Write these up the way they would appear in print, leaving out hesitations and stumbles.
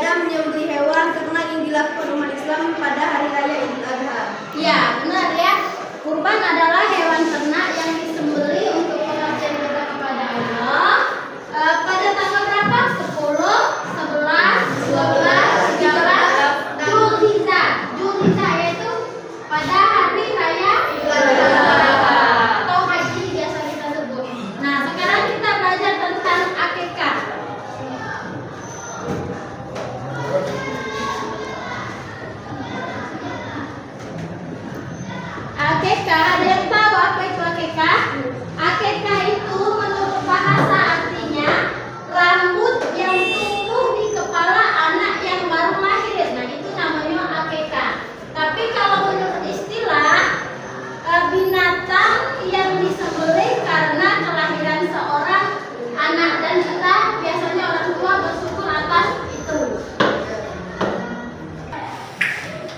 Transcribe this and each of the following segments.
ibadah menyembelih hewan ternak yang dilakukan umat Islam pada hari raya Idul Adha. Ya, benar ya. Kurban adalah hewan ternak yang disembelih untuk pengabdian ibadah kepada Allah. Pada tanggal berapa? 10, 11, 12, 13 Zulhijjah. Zulhijjah yaitu pada hari raya Idul Adha atau haji biasa kita sebut. Nah, sekarang kita belajar tentang akikah. Akikah, ada yang tahu apa itu akikah? Akikah itu menurut bahasa artinya rambut yang tumbuh di kepala anak yang baru lahir. Nah, itu namanya akikah. Tapi kalau menurut istilah binatang yang disembelih karena kelahiran seorang anak, dan kita biasanya orang tua bersyukur atas itu.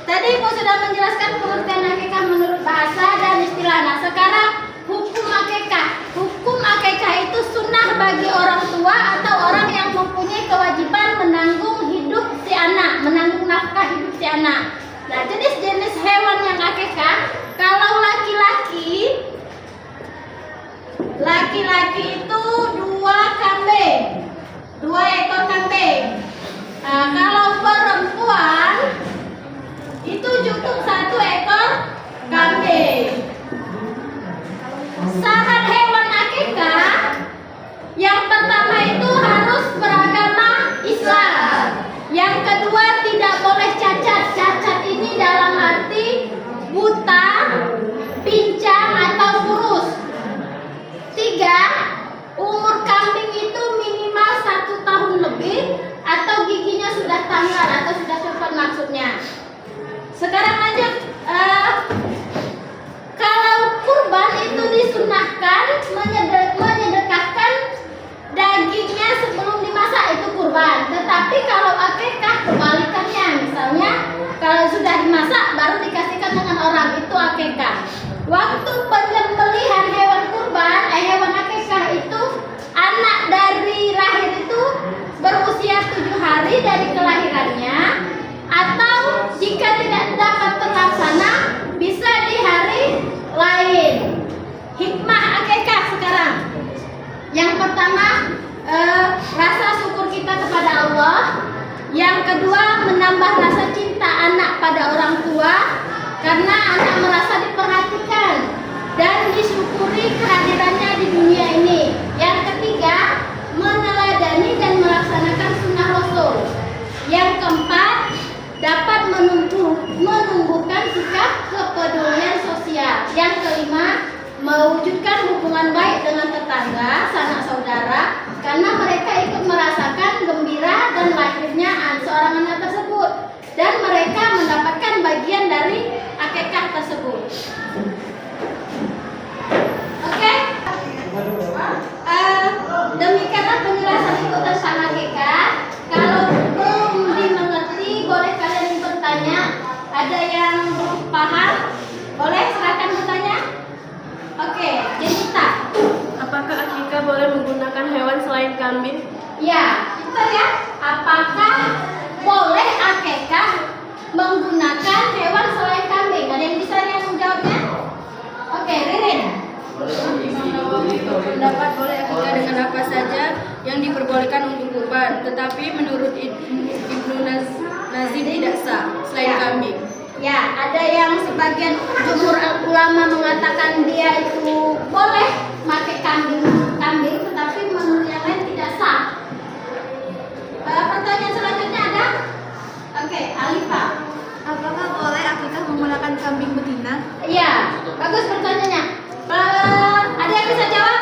Tadi Ibu sudah menjelaskan pengertian akikah menurut bahasa dan istilah. Nah, sekarang hukum akikah. Hukum akikah itu sunnah bagi orang tua atau orang yang mempunyai kewajiban menanggung hidup si anak, menanggung nafkah hidup si anak. Nah, jenis-jenis hewan yang akikah, kalau laki-laki itu 2 kambing, 2 ekor kambing. Nah, kalau perempuan itu cukup 1 ekor kambing. Syarat hewan akikah yang pertama itu harus beragama Islam. Yang kedua tidak boleh cacat. Cacat ini dalam arti buta, pincang atau kurus. 3, umur kambing itu minimal 1 tahun lebih atau giginya sudah tanggal atau sudah copot maksudnya. Sekarang lanjut, kalau kurban itu disunahkan menyedekahkan dagingnya sebelum dimasak, itu kurban. Tetapi kalau akikah kebalikannya, misalnya kalau sudah dimasak baru dikasihkan dengan orang, itu akikah. Waktu penyembelihan hewan kurban, hewan akikah itu anak dari lahir itu berusia 7 hari dari kelahirannya, atau jika tidak dapat terlaksana bisa di hari lain. Hikmah akikah sekarang. Yang pertama, rasa syukur kita kepada Allah. Yang kedua, menambah rasa cinta anak pada orang tua karena anak merasa diperhatikan dan disyukuri kehadirannya di dunia ini. Yang ketiga, meneladani dan melaksanakan sunnah Rasul. Yang keempat, dapat menumbuhkan sikap kepedulian sosial. Yang kelima, mewujudkan hubungan baik dengan tetangga, sanak saudara, karena mereka ikut merasakan gembira dan lahirnya seorang anak tersebut, dan mereka mendapatkan bagian dari akikah tersebut. Oke? Demikianlah penjelasan Ibu tentang akikah. Kalau belum dimengerti, boleh kalian bertanya. Ada yang belum paham, boleh silakan bertanya. Oke, Jenita. Apakah akikah boleh menggunakan hewan selain kambing? Ya, bentar ya. Apakah boleh akikah menggunakan hewan selain kambing? Ada yang bisa yang menjawabnya? Oke, Ririn. Pendapat boleh akikah dengan apa saja yang diperbolehkan untuk kurban, tetapi menurut Ibnu Nazim tidak sah selain kambing. Ya, ada yang sebagian jumhur ulama mengatakan dia itu boleh pakai kambing, tetapi menurut yang lain tidak sah. Pertanyaan selanjutnya ada? Oke, Alifa. Apakah boleh akikah menggunakan kambing betina? Iya, bagus pertanyaannya. Ada yang bisa jawab?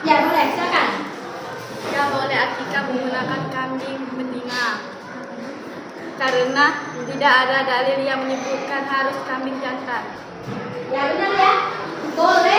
Ya, boleh, silakan. Ya, boleh akikah menggunakan kambing betina karena tidak ada dalil yang menyebutkan harus kambing jantan. Ya, benar ya. Boleh